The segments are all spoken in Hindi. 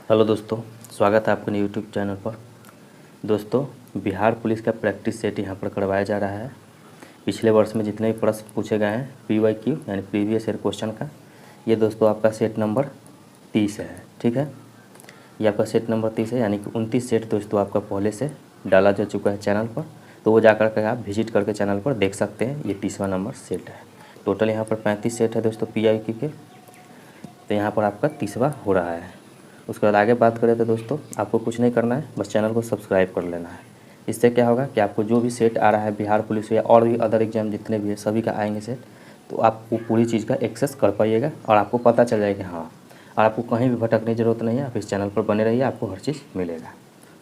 हेलो दोस्तों, स्वागत है आपके यूट्यूब चैनल पर। दोस्तों, बिहार पुलिस का प्रैक्टिस सेट यहाँ पर करवाया जा रहा है। पिछले वर्ष में जितने भी प्रश्न पूछे गए हैं PYQ यानी प्रीवियस ईयर क्वेश्चन का, ये दोस्तों आपका सेट नंबर 30 है। ठीक है, ये आपका सेट नंबर 30 है, यानी कि 29 सेट दोस्तों आपका पहले से डाला जा चुका है चैनल पर। तो वो जाकर के आप विजिट करके चैनल पर देख सकते हैं। ये 30वां नंबर सेट है। टोटल यहाँ पर 35 सेट है दोस्तों PYQ के। तो यहाँ पर आपका 30वां हो रहा है। उसके बाद आगे बात करें तो दोस्तों आपको कुछ नहीं करना है, बस चैनल को सब्सक्राइब कर लेना है। इससे क्या होगा कि आपको जो भी सेट आ रहा है बिहार पुलिस या और भी अदर एग्जाम जितने भी है सभी का आएंगे सेट, तो आप वो पूरी चीज़ का एक्सेस कर पाइएगा और आपको पता चल जाएगा। हाँ, और आपको कहीं भी भटकने की ज़रूरत नहीं है। आप इस चैनल पर बने रहिए, आपको हर चीज़ मिलेगा।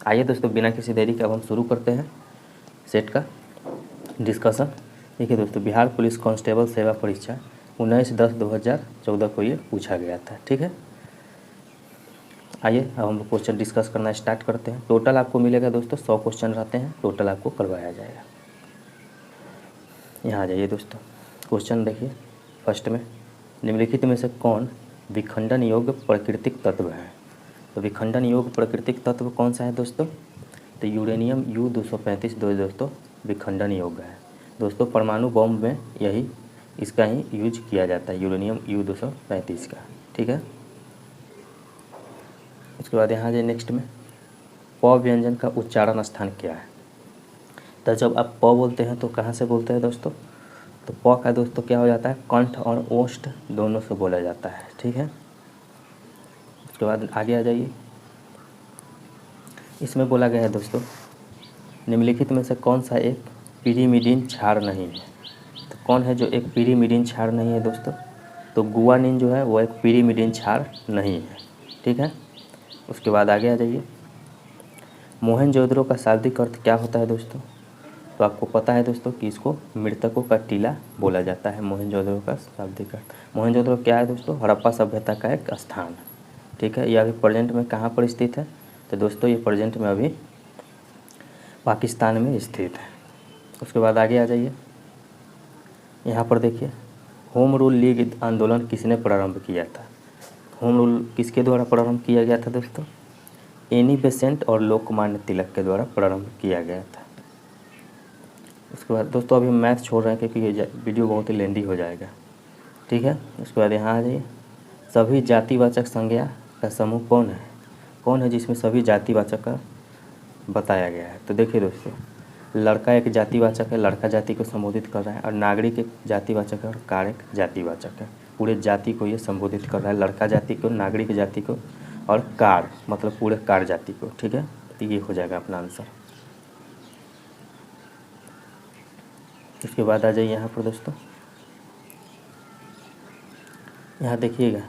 आइए दोस्तों, बिना किसी देरी के अब हम शुरू करते हैं सेट का डिस्कशन। देखिए दोस्तों, बिहार पुलिस कांस्टेबल सेवा परीक्षा 19/10/2014 को ये पूछा गया था। ठीक है, आइए अब हम लोग क्वेश्चन डिस्कस करना स्टार्ट करते हैं। टोटल आपको मिलेगा दोस्तों 100 क्वेश्चन रहते हैं, टोटल आपको करवाया जाएगा। यहाँ आ जाइए दोस्तों, क्वेश्चन देखिए। फर्स्ट में, निम्नलिखित में से कौन विखंडन योग्य प्राकृतिक तत्व है? तो विखंडन योग्य प्राकृतिक तत्व कौन सा है दोस्तों? तो यूरेनियम U-235 दोस्तों विखंडन योग्य है। दोस्तों परमाणु बम में यही इसका ही यूज किया जाता है, यूरेनियम U-235 का। ठीक है, उसके बाद यहाँ जाए नेक्स्ट में, प व्यंजन का उच्चारण स्थान क्या है? तो जब आप प बोलते हैं तो कहाँ से बोलते हैं दोस्तों? तो प का दोस्तों क्या हो जाता है, कंठ और ओष्ठ दोनों से बोला जाता है। ठीक है, उसके बाद आगे आ जाइए। इसमें बोला गया है दोस्तों, निम्नलिखित में से कौन सा एक पिरीमिडीन क्षार नहीं है? तो कौन है जो एक पिरीमिडीन क्षार नहीं है दोस्तों? तो गुआनिन जो है वो एक पिरीमिडीन क्षार नहीं है। ठीक है, उसके बाद आगे आ जाइए। मोहनजोदड़ो का शाब्दिक अर्थ क्या होता है दोस्तों? तो आपको पता है दोस्तों कि इसको मृतकों का टीला बोला जाता है। मोहनजोदड़ो का शाब्दिक अर्थ, मोहनजोदड़ो क्या है दोस्तों? हड़प्पा सभ्यता का एक स्थान। ठीक है, यह अभी प्रेजेंट में कहाँ पर स्थित है? तो दोस्तों ये प्रेजेंट में अभी पाकिस्तान में स्थित है। उसके बाद आगे आ जाइए। यहाँ पर देखिए, होम रूल लीग आंदोलन किसने प्रारंभ किया था? होम रूल किसके द्वारा प्रारंभ किया गया था दोस्तों? एनी बेसेंट और लोकमान्य तिलक के द्वारा प्रारंभ किया गया था। उसके बाद दोस्तों अभी हम मैथ छोड़ रहे हैं क्योंकि ये वीडियो बहुत ही लेंदी हो जाएगा। ठीक है, उसके बाद यहाँ आ जाइए। सभी जातिवाचक संज्ञा का समूह कौन है? कौन है जिसमें सभी जातिवाचक का बताया गया है? तो देखिए दोस्तों, लड़का एक जातिवाचक है, लड़का जाति को संबोधित कर रहा है, और नागरिक एक जातिवाचक है और कार एक जातिवाचक है। पूरे जाति को ये संबोधित कर रहा है, लड़का जाति को, नागरिक जाति को और कार मतलब पूरे कार जाति को। ठीक है, तो ये हो जाएगा अपना आंसर। इसके बाद आ जाइए यहाँ पर दोस्तों, यहाँ देखिएगा,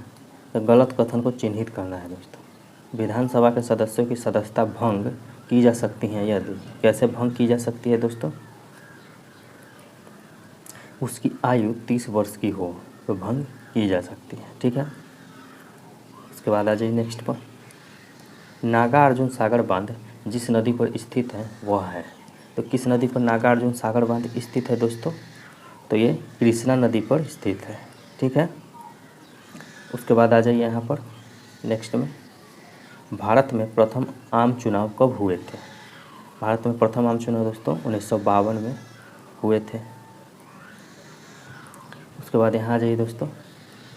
तो गलत कथन को चिन्हित करना है दोस्तों। विधानसभा के सदस्यों की सदस्यता भंग की जा सकती है यदि, कैसे भंग की जा सकती है दोस्तों? उसकी आयु 30 वर्ष की हो तो भंग की जा सकती है। ठीक है, उसके बाद आ जाइए नेक्स्ट पर, नागार्जुन सागर बांध जिस नदी पर स्थित है वह है। तो किस नदी पर नागार्जुन सागर बांध स्थित है दोस्तों? तो ये कृष्णा नदी पर स्थित है। ठीक है, उसके बाद आ जाइए यहाँ पर नेक्स्ट में, भारत में प्रथम आम चुनाव कब हुए थे? भारत में प्रथम आम चुनाव दोस्तों 1952 में हुए थे। उसके बाद यहाँ आ जाइए दोस्तों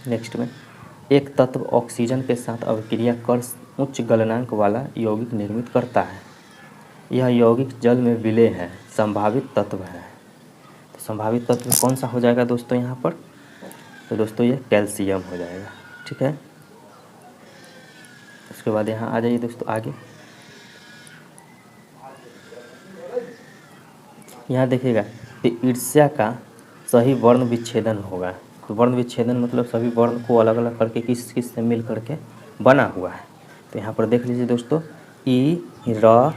नेक्स्ट में, एक तत्व ऑक्सीजन के साथ अभिक्रिया कर उच्च गलनांक वाला यौगिक निर्मित करता है। यह यौगिक जल में विलय है, संभावित तत्व है। तो संभावित तत्व कौन सा हो जाएगा दोस्तों यहाँ पर? तो दोस्तों ये कैल्शियम हो जाएगा। ठीक है, उसके बाद यहाँ आ जाइए दोस्तों आगे। यहाँ देखिएगा, तो ईर्ष्या का सही वर्ण विच्छेदन होगा। तो वर्ण विच्छेदन मतलब सभी वर्ण को अलग अलग करके किस किस से मिल करके बना हुआ है। तो यहाँ पर देख लीजिए दोस्तों, ई, र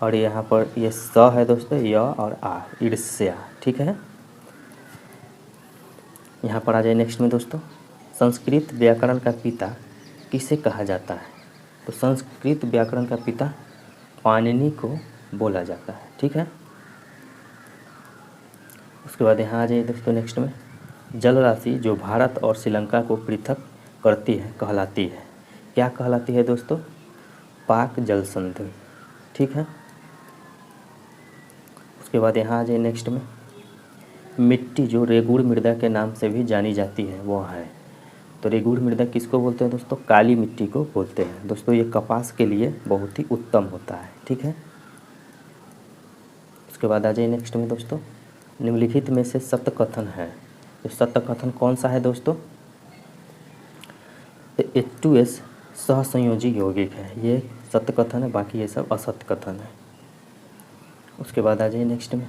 और यहाँ पर ये स है दोस्तों, य और आ, ईर्ष्या। ठीक है, यहाँ पर आ जाए नेक्स्ट में दोस्तों, संस्कृत व्याकरण का पिता किसे कहा जाता है? तो संस्कृत व्याकरण का पिता पाणिनि को बोला जाता है। ठीक है, उसके बाद यहाँ आ जाइए दोस्तों नेक्स्ट में, जल राशि जो भारत और श्रीलंका को पृथक करती है कहलाती है, क्या कहलाती है दोस्तों? पाक जल संधि। ठीक है। उसके बाद यहाँ आ जाइए नेक्स्ट में, मिट्टी जो रेगुड़ मृदा के नाम से भी जानी जाती है वो है। तो रेगुड़ मृदा किसको बोलते हैं दोस्तों? काली मिट्टी को बोलते हैं दोस्तों। ये कपास के लिए बहुत ही उत्तम होता है। ठीक है। उसके बाद आ जाइए नेक्स्ट में दोस्तों, निम्नलिखित में से सत्य कथन है। तो सत्य कथन कौन सा है दोस्तों? तो H2S सहसंयोजी यौगिक है, ये सत्य कथन है, बाकी ये सब असत्य कथन है। उसके बाद आ जाइए नेक्स्ट में,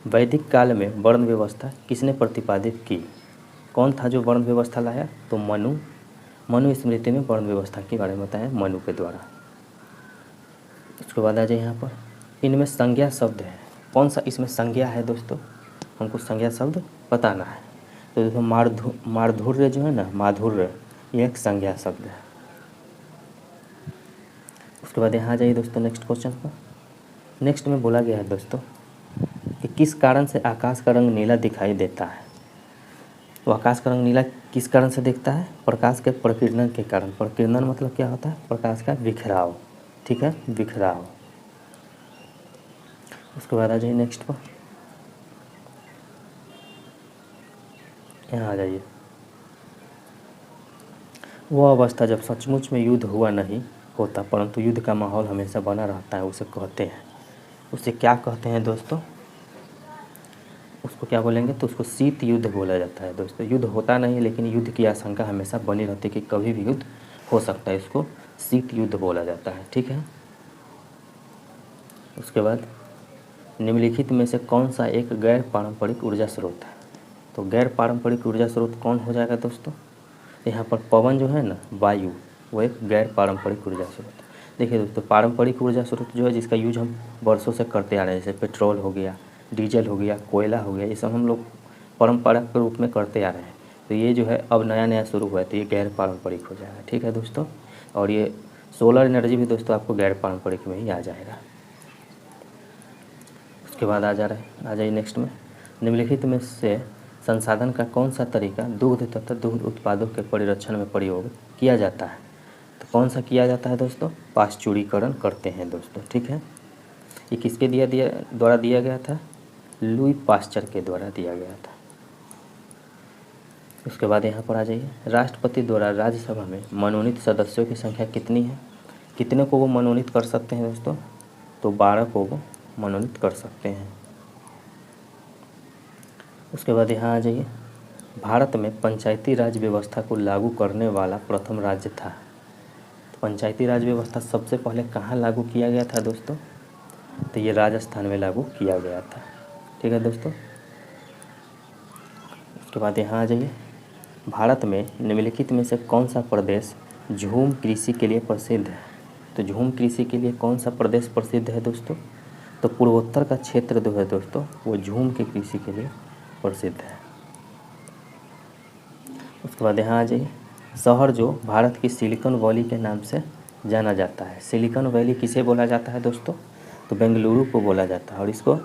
वैदिक काल में वर्ण व्यवस्था किसने प्रतिपादित की? कौन था जो वर्ण व्यवस्था लाया? तो मनु स्मृति में वर्ण व्यवस्था के बारे में बताया मनु के द्वारा। उसके बाद आ जाइए यहाँ पर, इनमें संज्ञा शब्द है, कौन सा इसमें संज्ञा है दोस्तों? हमको संज्ञा शब्द बताना है। तो देखो माधुर्य जो है ना, माधुर्य, ये एक संज्ञा शब्द है। उसके बाद यहाँ आ जाइए दोस्तों नेक्स्ट क्वेश्चन पर। नेक्स्ट में बोला गया है दोस्तों कि किस कारण से आकाश का रंग नीला दिखाई देता है? तो आकाश का रंग नीला किस कारण से दिखता है? प्रकाश के प्रकीर्णन के कारण। प्रकीर्णन मतलब क्या होता है? प्रकाश का बिखराव। ठीक है, बिखराव। उसके बाद आ जाइए नेक्स्ट पर, यहाँ आ जाइए, वह अवस्था जब सचमुच में युद्ध हुआ नहीं होता परंतु युद्ध का माहौल हमेशा बना रहता है, उसे कहते हैं, उसे क्या कहते हैं दोस्तों? उसको क्या बोलेंगे? तो उसको शीत युद्ध बोला जाता है दोस्तों। युद्ध होता नहीं लेकिन युद्ध की आशंका हमेशा बनी रहती है कि कभी भी युद्ध हो सकता है, इसको शीत युद्ध बोला जाता है। ठीक है। उसके बाद निम्नलिखित में से कौन सा एक गैर पारंपरिक ऊर्जा स्रोत है? तो गैर पारंपरिक ऊर्जा स्रोत कौन हो जाएगा दोस्तों? यहाँ पर पवन जो है ना, वायु, वो एक गैर पारंपरिक ऊर्जा स्रोत है। देखिए दोस्तों, पारंपरिक ऊर्जा स्रोत जो है जिसका यूज हम वर्षों से करते आ रहे हैं, जैसे पेट्रोल हो गया, डीजल हो गया, कोयला हो गया, ये सब हम लोग परंपरा के रूप में करते आ रहे हैं। तो ये जो है अब नया नया शुरू हुआ है, तो ये गैर पारंपरिक हो जाएगा। ठीक है दोस्तों। और ये सोलर एनर्जी भी दोस्तों आपको गैर पारंपरिक में ही आ जाएगा। उसके बाद आ जाइए नेक्स्ट में, निम्नलिखित में से संसाधन का कौन सा तरीका दूध तथा दूध उत्पादों के परिरक्षण में प्रयोग किया जाता है? तो कौन सा किया जाता है दोस्तों? पाश्चुरीकरण करते हैं दोस्तों। ठीक है। ये किसके द्वारा दिया गया था? लुई पाश्चर के द्वारा दिया गया था। उसके बाद यहाँ पर आ जाइए, राष्ट्रपति द्वारा राज्यसभा में मनोनीत सदस्यों की संख्या कितनी है? कितने को वो मनोनीत कर सकते हैं दोस्तों? तो 12 को वो मनोनीत कर सकते हैं। उसके बाद यहाँ आ जाइए, भारत में पंचायती राज व्यवस्था को लागू करने वाला प्रथम राज्य था। तो पंचायती राज व्यवस्था सबसे पहले कहाँ लागू किया गया था दोस्तों? तो ये राजस्थान में लागू किया गया था। ठीक है दोस्तों। उसके बाद यहाँ आ जाइए, भारत में निम्नलिखित में से कौन सा प्रदेश झूम कृषि के लिए प्रसिद्ध है? तो झूम कृषि के लिए कौन सा प्रदेश प्रसिद्ध है दोस्तों? तो पूर्वोत्तर का क्षेत्र जो है दोस्तों, वो झूम की कृषि के लिए प्रसिद्ध है। उसके बाद यहाँ आ जाइए, शहर जो भारत की सिलिकॉन वैली के नाम से जाना जाता है। सिलिकॉन वैली किसे बोला जाता है दोस्तों? तो बेंगलुरु को बोला जाता है, और इसको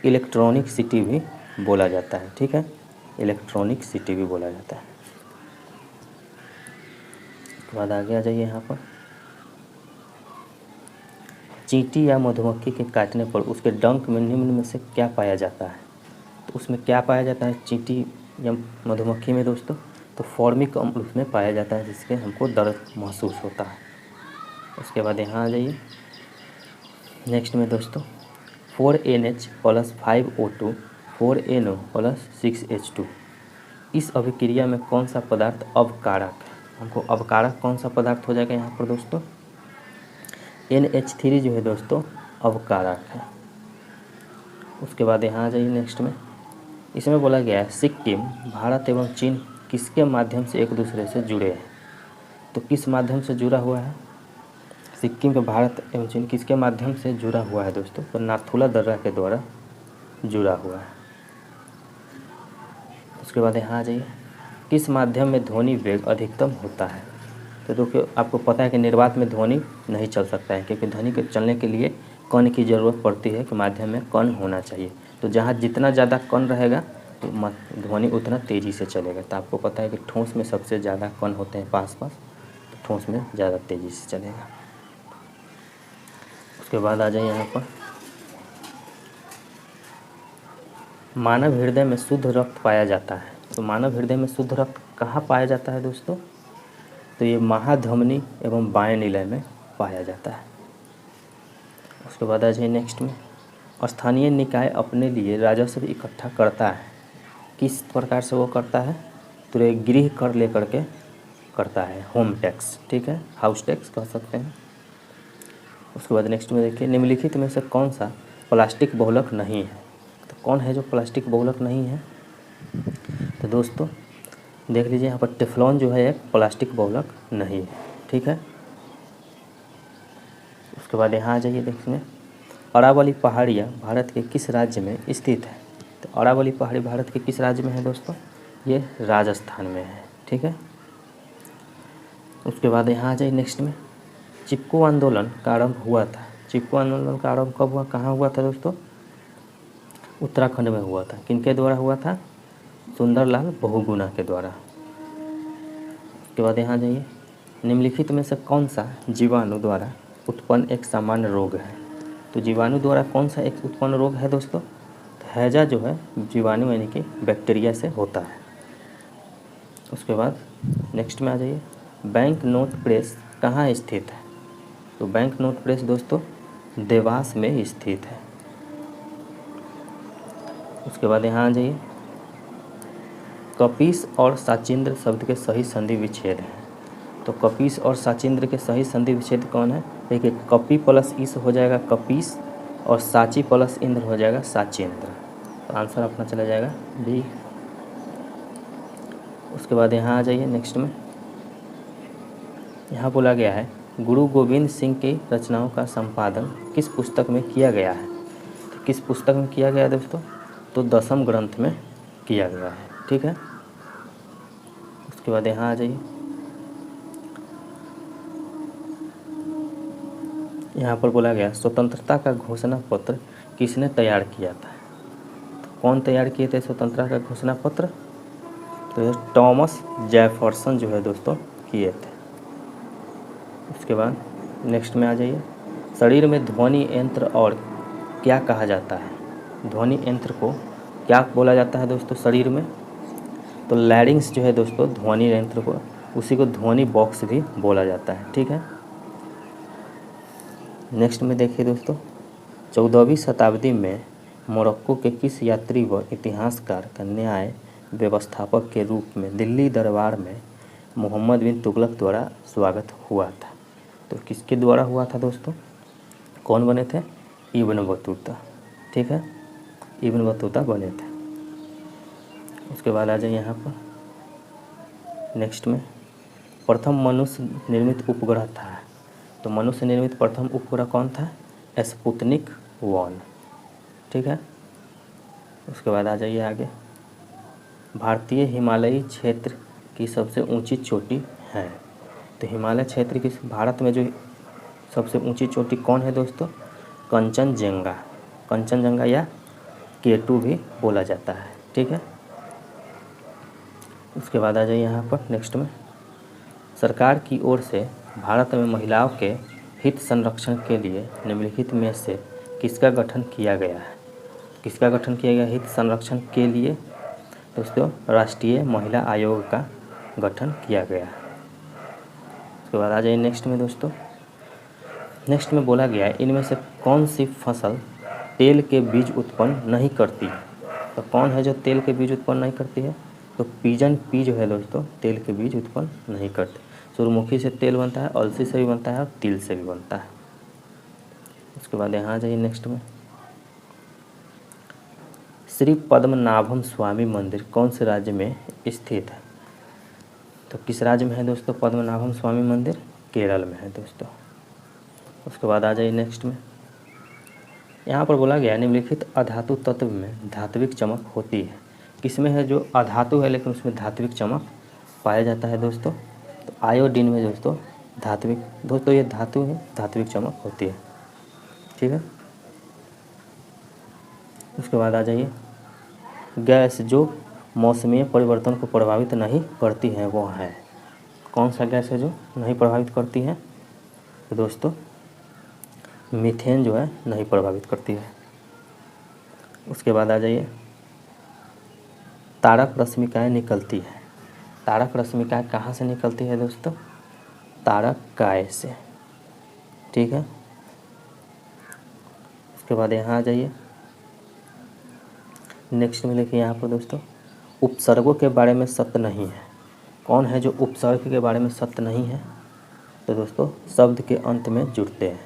इलेक्ट्रॉनिक सिटी भी बोला जाता है। ठीक है, इलेक्ट्रॉनिक सिटी भी बोला जाता है। उसके बाद आगे आ जाइए, यहाँ पर चींटी या मधुमक्खी के काटने पर उसके डंक में निम्न में से क्या पाया जाता है? तो उसमें क्या पाया जाता है चींटी या मधुमक्खी में दोस्तों? तो फॉर्मिक अम्ल उसमें पाया जाता है, जिससे हमको दर्द महसूस होता है। उसके बाद यहाँ आ जाइए नेक्स्ट में दोस्तों, 4NH + 5O2 4NO + 6H2, इस अभिक्रिया में कौन सा पदार्थ अवकारक है? हमको अवकारक कौन सा पदार्थ हो जाएगा यहाँ पर दोस्तों? NH3 जो है दोस्तों अवकारक है। उसके बाद यहाँ आ जाइए नेक्स्ट में, इसमें बोला गया है सिक्किम, भारत एवं चीन किसके माध्यम से एक दूसरे से जुड़े हैं? तो किस माध्यम से जुड़ा हुआ है? सिक्किम के भारत एवं चीन किसके माध्यम से जुड़ा हुआ है दोस्तों? तो नाथुला दर्रा के द्वारा जुड़ा हुआ है। उसके बाद यहाँ आ जाइए, किस माध्यम में ध्वनि वेग अधिकतम होता है? तो देखिए, आपको पता है कि निर्वात में ध्वनि नहीं चल सकता है, क्योंकि ध्वनि के चलने के लिए कण की ज़रूरत पड़ती है कि माध्यम में कण होना चाहिए। तो जहाँ जितना ज़्यादा कण रहेगा तो ध्वनि उतना तेज़ी से चलेगा। तो आपको पता है कि ठोस में सबसे ज़्यादा कण होते हैं पास, तो ठोस में ज़्यादा तेज़ी से चलेगा। उसके बाद आ जाइए यहाँ पर, मानव हृदय में शुद्ध रक्त पाया जाता है। तो मानव हृदय में शुद्ध रक्त कहाँ पाया जाता है दोस्तों? तो ये महाधमनी एवं बाएं निलय में पाया जाता है। उसके बाद आ जाइए नेक्स्ट में, स्थानीय निकाय अपने लिए राजस्व इकट्ठा करता है। किस प्रकार से वो करता है? तो ये गृह कर लेकर के करता है, होम टैक्स, ठीक है, हाउस टैक्स कह सकते हैं। उसके बाद नेक्स्ट में देखिए, निम्नलिखित में से कौन सा प्लास्टिक बहुलक नहीं है? तो कौन है जो प्लास्टिक बहुलक नहीं है? तो दोस्तों देख लीजिए यहाँ पर, टेफ्लॉन जो है एक प्लास्टिक बहुलक नहीं है, ठीक है। उसके बाद यहाँ आ जाइए, देखिए अरावली पहाड़ियाँ भारत के किस राज्य में स्थित है? तो अरावली पहाड़ी भारत के किस राज्य में है दोस्तों? ये राजस्थान में है, ठीक है। उसके बाद यहाँ आ जाइए नेक्स्ट में, चिपको आंदोलन का आरंभ हुआ था। चिपको आंदोलन का आरंभ कब हुआ, कहाँ हुआ था दोस्तों? उत्तराखंड में हुआ था। किनके द्वारा हुआ था? सुंदरलाल बहुगुणा के द्वारा। उसके बाद यहाँ जाइए, निम्नलिखित में से कौन सा जीवाणु द्वारा उत्पन्न एक सामान्य रोग है? तो जीवाणु द्वारा कौन सा एक उत्पन्न रोग है दोस्तों? तो हैजा जो है जीवाणु यानी कि बैक्टीरिया से होता है। उसके बाद नेक्स्ट में आ जाइए, बैंक नोट प्रेस कहाँ स्थित है? तो बैंक नोट प्रेस दोस्तों देवास में स्थित है। उसके बाद यहाँ आ जाइए, कपीस और साचिंद्र शब्द के सही संधि विच्छेद है। तो कपीस और साचिंद्र के सही संधि विच्छेद कौन है? देखिए, कपी प्लस ईस हो जाएगा कपीस और साची प्लस इंद्र हो जाएगा साचिंद्र। तो आंसर अपना चला जाएगा बी। उसके बाद यहाँ आ जाइए नेक्स्ट में, यहाँ बोला गया है गुरु गोविंद सिंह की रचनाओं का संपादन किस पुस्तक में किया गया है? तो किस पुस्तक में किया गया है दोस्तों? तो दसम ग्रंथ में किया गया है, ठीक है। उसके बाद यहाँ आ जाइए, यहाँ पर बोला गया स्वतंत्रता का घोषणा पत्र किसने तैयार किया था? तो कौन तैयार किए थे स्वतंत्रता का घोषणा पत्र? तो ये टॉमस जेफरसन जो है दोस्तों किए थे। उसके बाद नेक्स्ट में आ जाइए, शरीर में ध्वनि यंत्र और क्या कहा जाता है? ध्वनि यंत्र को क्या बोला जाता है दोस्तों शरीर में? तो लैरिंग्स जो है दोस्तों ध्वनि यंत्र को, उसी को ध्वनि बॉक्स भी बोला जाता है, ठीक है। नेक्स्ट में देखिए दोस्तों, 14वीं शताब्दी में मोरक्को के किस यात्री व इतिहासकार का न्याय व्यवस्थापक के रूप में दिल्ली दरबार में मोहम्मद बिन तुगलक द्वारा स्वागत हुआ था? तो किसके द्वारा हुआ था दोस्तों? कौन बने थे? इब्न बतूता, ठीक है, इब्न बतूता बने थे। उसके बाद आ जाए यहाँ पर नेक्स्ट में, प्रथम मनुष्य निर्मित उपग्रह था। तो मनुष्य निर्मित प्रथम उपग्रह कौन था? स्पुतनिक 1, ठीक है। उसके बाद आ जाइए आगे, भारतीय हिमालयी क्षेत्र की सबसे ऊंची चोटी है। तो हिमालय क्षेत्र की भारत में जो सबसे ऊंची चोटी कौन है दोस्तों? कंचनजंगा, कंचनजंगा या K2 भी बोला जाता है, ठीक है। उसके बाद आ जाइए यहाँ पर नेक्स्ट में, सरकार की ओर से भारत में महिलाओं के हित संरक्षण के लिए निम्नलिखित में से किसका गठन किया गया है? किसका गठन किया गया हित संरक्षण के लिए? दोस्तों राष्ट्रीय महिला आयोग का गठन किया गया है। उसके बाद आ जाइए नेक्स्ट में दोस्तों, नेक्स्ट में बोला गया है इनमें से कौन सी फसल तेल के बीज उत्पन्न नहीं करती है? तो कौन है जो तेल के बीज उत्पन्न नहीं करती है? तो पिजन पी जो है दोस्तों तेल के बीज उत्पन्न नहीं करती। सूर्यमुखी से तेल बनता है, अलसी से भी बनता है और तिल से भी बनता है। उसके बाद यहाँ आ जाइए नेक्स्ट में, श्री पद्मनाभम स्वामी मंदिर कौन से राज्य में स्थित है? तो किस राज्य में है दोस्तों पद्मनाभम स्वामी मंदिर? केरल में है दोस्तों। उसके बाद आ जाइए नेक्स्ट में, यहाँ पर बोला गया निम्नलिखित अधातु तत्व में धात्विक चमक होती है। किसमें है जो अधातु है लेकिन उसमें धात्विक चमक पाया जाता है दोस्तों? तो आयोडीन में दोस्तों धात्विक, दोस्तों ये धातु है, धात्विक चमक होती है, ठीक है। उसके बाद आ जाइए, गैस जो मौसमी परिवर्तन को प्रभावित नहीं करती है वो है कौन सा गैस है जो नहीं प्रभावित करती है? तो दोस्तों मीथेन जो है नहीं प्रभावित करती है। उसके बाद आ जाइए, तारक रश्मिकाएँ निकलती है। तारक रश्मिकाएँ कहाँ से निकलती है दोस्तों? तारक काय से, ठीक है। उसके बाद यहाँ आ जाइए, नेक्स्ट में देखिए यहाँ पर दोस्तों, उपसर्गों के बारे में सत्य नहीं है। कौन है जो उपसर्ग के बारे में सत्य नहीं है? तो दोस्तों शब्द के अंत में जुड़ते हैं।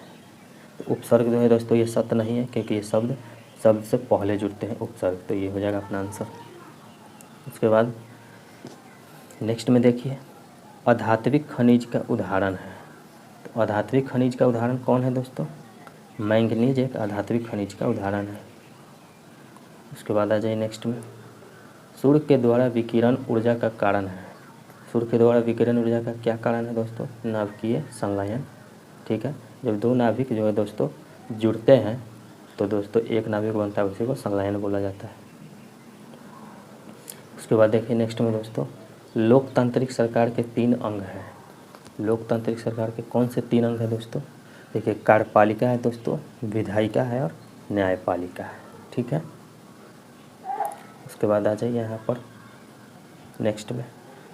तो उपसर्ग जो है दोस्तों ये सत्य नहीं है, क्योंकि ये शब्द से पहले जुड़ते हैं उपसर्ग, तो ये हो जाएगा अपना आंसर। उसके बाद नेक्स्ट में देखिए, अधात्विक खनिज का उदाहरण है। तो अधात्विक खनिज का उदाहरण कौन है दोस्तों? मैंगनीज एक अधात्विक खनिज का उदाहरण है। उसके बाद आ जाइए नेक्स्ट में, सूर्य के द्वारा विकिरण ऊर्जा का कारण है। सूर्य के द्वारा विकिरण ऊर्जा का क्या कारण है दोस्तों? नाभिकीय संलयन, ठीक है। जब दो नाभिक जो है दोस्तों जुड़ते हैं तो दोस्तों एक नाभिक बनता है, उसी को संलयन बोला जाता है। उसके बाद देखिए नेक्स्ट में दोस्तों, लोकतांत्रिक सरकार के 3 अंग हैं। लोकतांत्रिक सरकार के कौन से 3 अंग हैं दोस्तों? देखिए, कार्यपालिका है दोस्तों, विधायिका है और न्यायपालिका है, ठीक है। उसके बाद आ जाइए यहाँ पर नेक्स्ट में,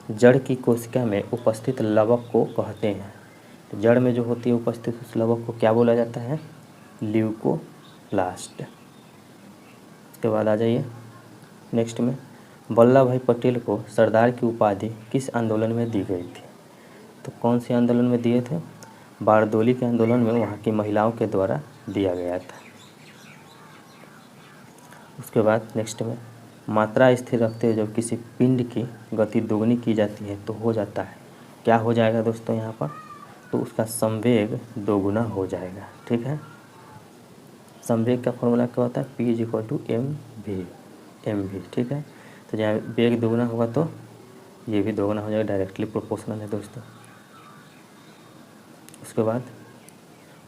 जड़ की कोशिका में उपस्थित लवक को कहते हैं। तो जड़ में जो होती है उपस्थित उस लवक को क्या बोला जाता है? ल्यूकोप्लास्ट। उसके बाद आ जाइए नेक्स्ट में, वल्लभ भाई पटेल को सरदार की उपाधि किस आंदोलन में दी गई थी? तो कौन से आंदोलन में दिए थे? बारदोली के आंदोलन में वहाँ की महिलाओं के द्वारा दिया गया था। उसके बाद नेक्स्ट में, मात्रा स्थिर रखते हुए जब किसी पिंड की गति दोगुनी की जाती है तो हो जाता है, क्या हो जाएगा दोस्तों यहाँ पर? तो उसका संवेग दोगुना हो जाएगा, ठीक है। संवेग का फॉर्मूला क्या होता है? P = mv, ठीक है। तो जहाँ वेग दोगुना होगा तो ये भी दोगुना हो जाएगा, डायरेक्टली प्रोपोर्शनल है दोस्तों। उसके बाद,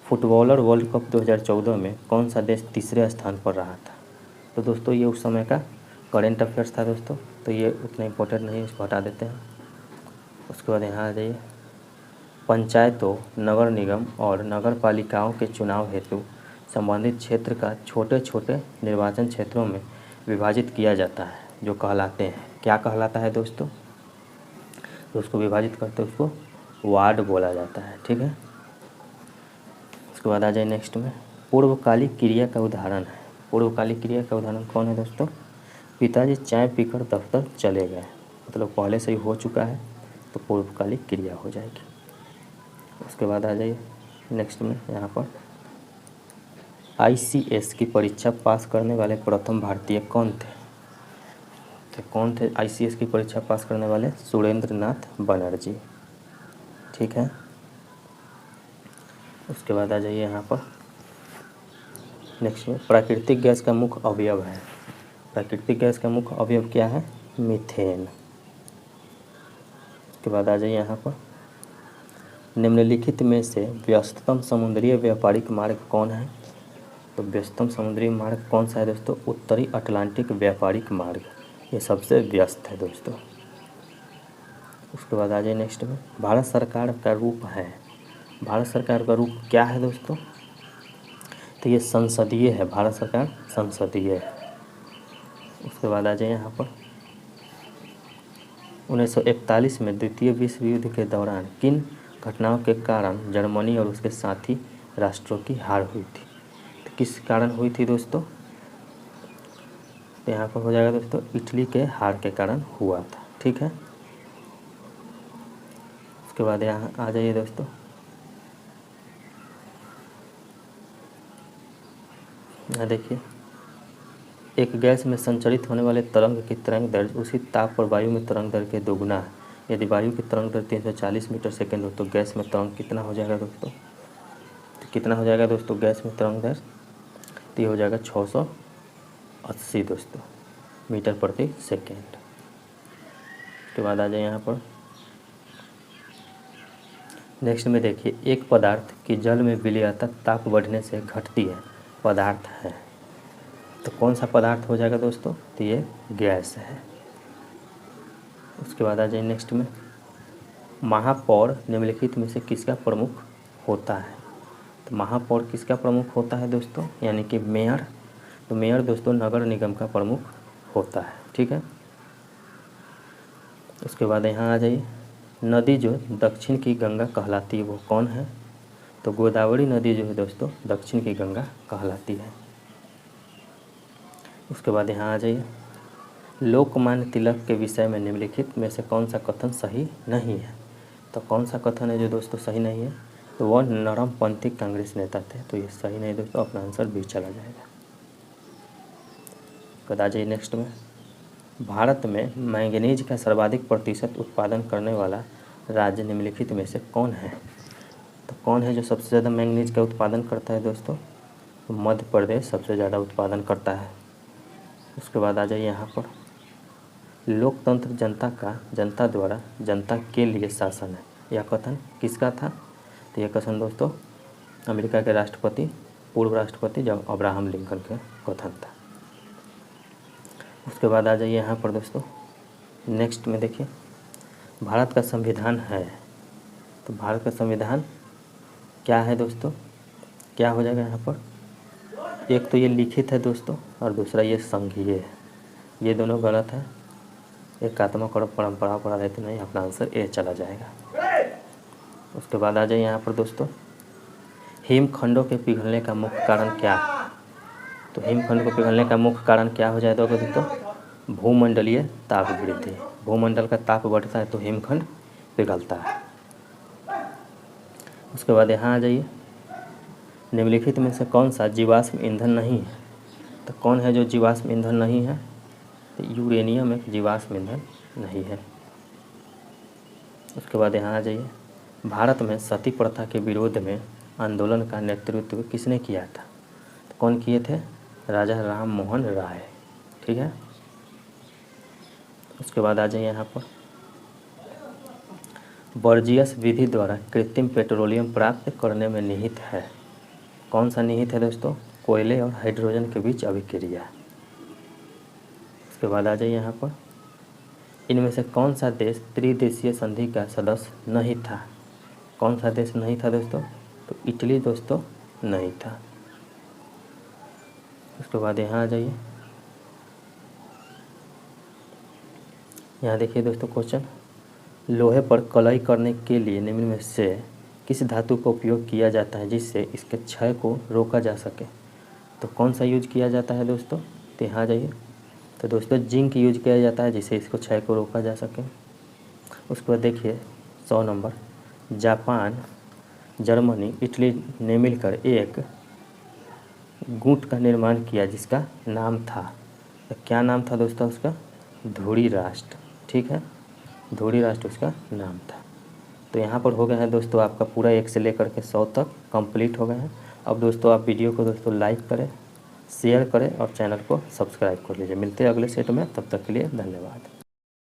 फुटबॉलर वर्ल्ड कप 2014 में कौन सा देश तीसरे स्थान पर रहा था? तो दोस्तों ये उस समय का करेंट अफेयर्स था दोस्तों, तो ये उतना इम्पोर्टेंट नहीं है, इसको हटा देते हैं। उसके बाद यहाँ आ जाइए, पंचायतों, नगर निगम और नगर पालिकाओं के चुनाव हेतु संबंधित क्षेत्र का छोटे छोटे निर्वाचन क्षेत्रों में विभाजित किया जाता है, जो कहलाते हैं, क्या कहलाता है दोस्तों? तो उसको विभाजित करते उसको वार्ड बोला जाता है, ठीक है। उसके बाद आ जाए नेक्स्ट में, पूर्वकालिक क्रिया का उदाहरण है। पूर्वकालिक क्रिया का उदाहरण कौन है दोस्तों? पिताजी चाय पीकर दफ्तर चले गए, मतलब पहले से ही हो चुका है तो पूर्वकालिक क्रिया हो जाएगी। उसके बाद आ जाइए नेक्स्ट में, यहाँ पर ICS की परीक्षा पास करने वाले प्रथम भारतीय कौन थे? तो कौन थे ICS की परीक्षा पास करने वाले? सुरेंद्र नाथ बनर्जी, ठीक है। उसके बाद आ जाइए यहाँ पर नेक्स्ट में, प्राकृतिक गैस का मुख्य अवयव है। प्राकृतिक गैस का मुख्य अवयव क्या है? मीथेन। उसके बाद आ जाइए यहाँ पर, निम्नलिखित में से व्यस्ततम समुद्री व्यापारिक मार्ग कौन है? तो व्यस्ततम समुद्री मार्ग कौन सा है दोस्तों? उत्तरी अटलांटिक व्यापारिक मार्ग, ये सबसे व्यस्त है दोस्तों। उसके बाद आ जाइए नेक्स्ट में, भारत सरकार का रूप है। भारत सरकार का रूप क्या है दोस्तों? तो ये संसदीय है, भारत सरकार संसदीय है। उसके बाद आ जाए यहाँ पर, 1941 में द्वितीय विश्व युद्ध के दौरान किन घटनाओं के कारण जर्मनी और उसके साथी राष्ट्रों की हार हुई थी? तो किस कारण हुई थी दोस्तों? तो यहाँ पर हो जाएगा दोस्तों, इटली के हार के कारण हुआ था, ठीक है। उसके बाद यहाँ आ जाइए दोस्तों, यहाँ देखिए, एक गैस में संचरित होने वाले तरंग की तरंग दैर्ध्य उसी ताप पर वायु में तरंग दैर्ध्य के दोगुना है। यदि वायु की तरंग दैर्ध्य 340 मीटर सेकेंड हो तो गैस में तरंग कितना हो जाएगा दोस्तों? तो कितना हो जाएगा दोस्तों गैस में तरंग दैर्ध्य? तो ये हो जाएगा 680 दोस्तों मीटर प्रति सेकेंड। उसके बाद आ जाए यहाँ पर नेक्स्ट में देखिए, एक पदार्थ की जल में विलयता ताप बढ़ने से घटती है, पदार्थ है, तो कौन सा पदार्थ हो जाएगा दोस्तों? तो ये गैस है। उसके बाद आ जाए नेक्स्ट में, महापौर निम्नलिखित में से किसका प्रमुख होता है? तो महापौर किसका प्रमुख होता है दोस्तों, यानी कि मेयर। तो मेयर दोस्तों नगर निगम का प्रमुख होता है, ठीक है। उसके बाद यहाँ आ जाइए, नदी जो दक्षिण की गंगा कहलाती है वो कौन है, तो गोदावरी नदी जो है दोस्तों दक्षिण की गंगा कहलाती है। उसके बाद यहाँ आ जाइए, लोकमान्य तिलक के विषय में निम्नलिखित में से कौन सा कथन सही नहीं है। तो कौन सा कथन है जो दोस्तों सही नहीं है, तो वह नरमपंथी कांग्रेस नेता थे। तो ये सही नहीं दोस्तों, अपना आंसर बी चला जाएगा। आ जाइए नेक्स्ट में, भारत में मैंगनीज का सर्वाधिक प्रतिशत उत्पादन करने वाला राज्य निम्नलिखित में से कौन है। तो कौन है जो सबसे ज़्यादा मैंगनीज का उत्पादन करता है दोस्तों, तो मध्य प्रदेश सबसे ज़्यादा उत्पादन करता है। उसके बाद आ जाइए यहाँ पर, लोकतंत्र जनता द्वारा जनता के लिए शासन है, यह कथन किसका था। तो यह कथन दोस्तों अमेरिका के राष्ट्रपति, पूर्व राष्ट्रपति जब अब्राहम लिंकन के कथन था। उसके बाद आ जाइए यहाँ पर दोस्तों, नेक्स्ट में देखिए, भारत का संविधान है। तो भारत का संविधान क्या है दोस्तों, क्या हो जाएगा यहाँ पर, एक तो ये लिखित है दोस्तों और दूसरा ये संघीय है। ये दोनों गलत है, एकात्मक और परंपरा पर आधारित नहीं, अपना आंसर ए चला जाएगा। उसके बाद आ जाइए यहाँ पर दोस्तों, हिमखंडों के पिघलने का मुख्य कारण क्या है। तो हिमखंड को पिघलने का मुख्य कारण क्या हो जाएगा दोस्तों, भूमंडलीय ताप वृद्धि। भूमंडल का ताप बढ़ता है तो हिमखंड पिघलता है। उसके बाद यहाँ आ जाइए, निम्नलिखित में से कौन सा जीवाश्म ईंधन नहीं है। तो कौन है जो जीवाश्म ईंधन नहीं है, तो यूरेनियम एक जीवाश्म ईंधन नहीं है। उसके बाद यहाँ आ जाइए, भारत में सती प्रथा के विरोध में आंदोलन का नेतृत्व किसने किया था। तो कौन किए थे, राजा राम मोहन राय, ठीक है। उसके बाद आ जाइए यहाँ पर, बर्जियस विधि द्वारा कृत्रिम पेट्रोलियम प्राप्त करने में निहित है। कौन सा निहित है दोस्तों, कोयले और हाइड्रोजन के बीच अभिक्रिया। उसके बाद आ जाइए यहाँ पर, इनमें से कौन सा देश त्रिदेशीय संधि का सदस्य नहीं था। कौन सा देश नहीं था दोस्तों, तो इटली दोस्तों नहीं था। उसके बाद यहाँ आ जाइए, यहाँ देखिए दोस्तों क्वेश्चन, लोहे पर कलई करने के लिए निम्न में से किस धातु का उपयोग किया जाता है जिससे इसके क्षय को रोका जा सके। तो कौन सा यूज किया जाता है दोस्तों, तो यहाँ आ जाइए, तो दोस्तों जिंक यूज किया जाता है जिससे इसको क्षय को रोका जा सके। उसके बाद देखिए 100 नंबर, जापान, जर्मनी, इटली ने मिलकर एक गुट का निर्माण किया जिसका नाम था, तो क्या नाम था दोस्तों उसका, धुरी राष्ट्र, ठीक है, धुरी राष्ट्र उसका नाम था। तो यहाँ पर हो गया है दोस्तों आपका पूरा 1 से लेकर के 100 तक कंप्लीट हो गया है। अब दोस्तों आप वीडियो को दोस्तों लाइक करें, शेयर करें और चैनल को सब्सक्राइब कर लीजिए। मिलते हैं अगले सेट में, तब तक के लिए धन्यवाद।